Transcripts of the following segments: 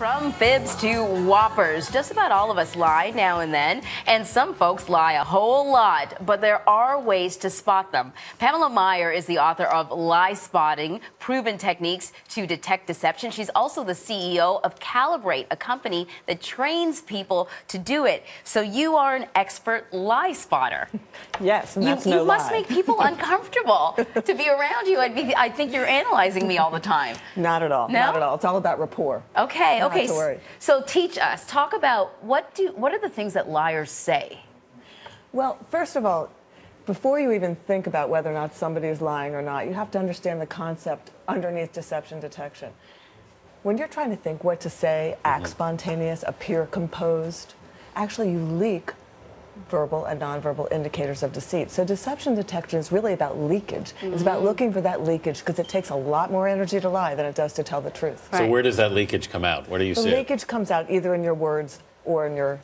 From fibs to whoppers, just about all of us lie now and then, and some folks lie a whole lot, but there are ways to spot them. Pamela Meyer is the author of Liespotting, Proven Techniques to Detect Deception. She's also the CEO of Calibrate, a company that trains people to do it. So you are an expert lie spotter. Yes, and that's no You must lie. make people uncomfortable to be around you. I think you're analyzing me all the time. Not at all. No? Not at all. It's all about rapport. Okay, Not okay. to worry. So teach us. Talk about what are the things that liars say? Well, first of all, before you even think about whether or not somebody is lying or not, you have to understand the concept underneath deception detection. When you're trying to think what to say, act spontaneous, appear composed, actually you leak verbal and nonverbal indicators of deceit. So deception detection is really about leakage. It's about looking for that leakage because it takes a lot more energy to lie than it does to tell the truth. So where does that leakage come out? Where do you see it? The leakage comes out either in your words or in your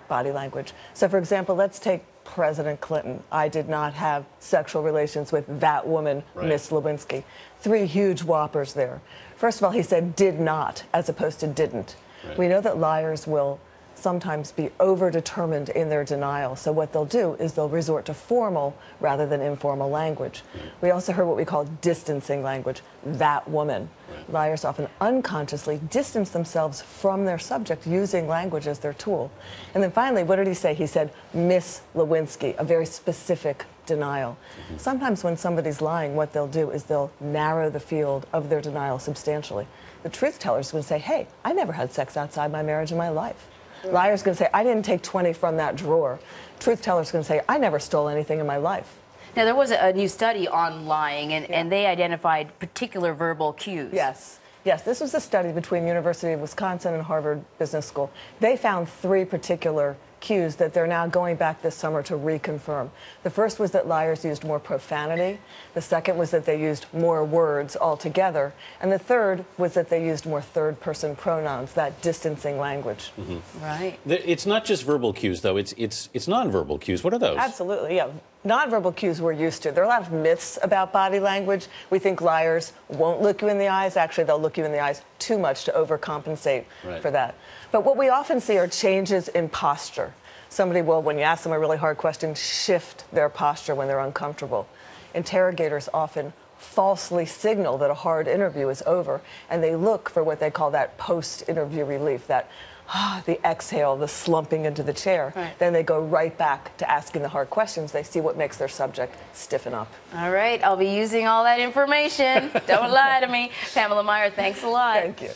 body language. So for example, let's take President Clinton. I did not have sexual relations with that woman, Miss Lewinsky. 3 huge whoppers there. First of all, he said did not as opposed to didn't. We know that liars will sometimes be over-determined in their denial. So what they'll do is they'll resort to formal rather than informal language. We also heard what we call distancing language, that woman. Liars often unconsciously distance themselves from their subject using language as their tool. And then finally, what did he say? He said, Miss Lewinsky, a very specific denial. Sometimes when somebody's lying, what they'll do is they'll narrow the field of their denial substantially. The truth teller is going to say, hey, I never had sex outside my marriage in my life. Liar's going to say, I didn't take 20 from that drawer. Truth teller's going to say, I never stole anything in my life. Now, there was a new study on lying, and they identified particular verbal cues. Yes. Yes, this was a study between University of Wisconsin and Harvard Business School. They found 3 particular cues that they're now going back this summer to reconfirm. The first was that liars used more profanity. The second was that they used more words altogether. And the third was that they used more third-person pronouns, that distancing language. Right. It's not just verbal cues, though. It's nonverbal cues. What are those? Absolutely, yeah. Nonverbal cues we're used to. There are a lot of myths about body language. We think liars won't look you in the eyes. Actually, they'll look you in the eyes too much to overcompensate for that. But what we often see are changes in posture. Somebody will, when you ask them a really hard question, shift their posture when they're uncomfortable. Interrogators often falsely signal that a hard interview is over, and they look for what they call that post-interview relief, that the exhale, the slumping into the chair. Then they go right back to asking the hard questions. They see what makes their subject stiffen up. All right, I'll be using all that information. Don't lie to me. Pamela Meyer, thanks a lot. Thank you.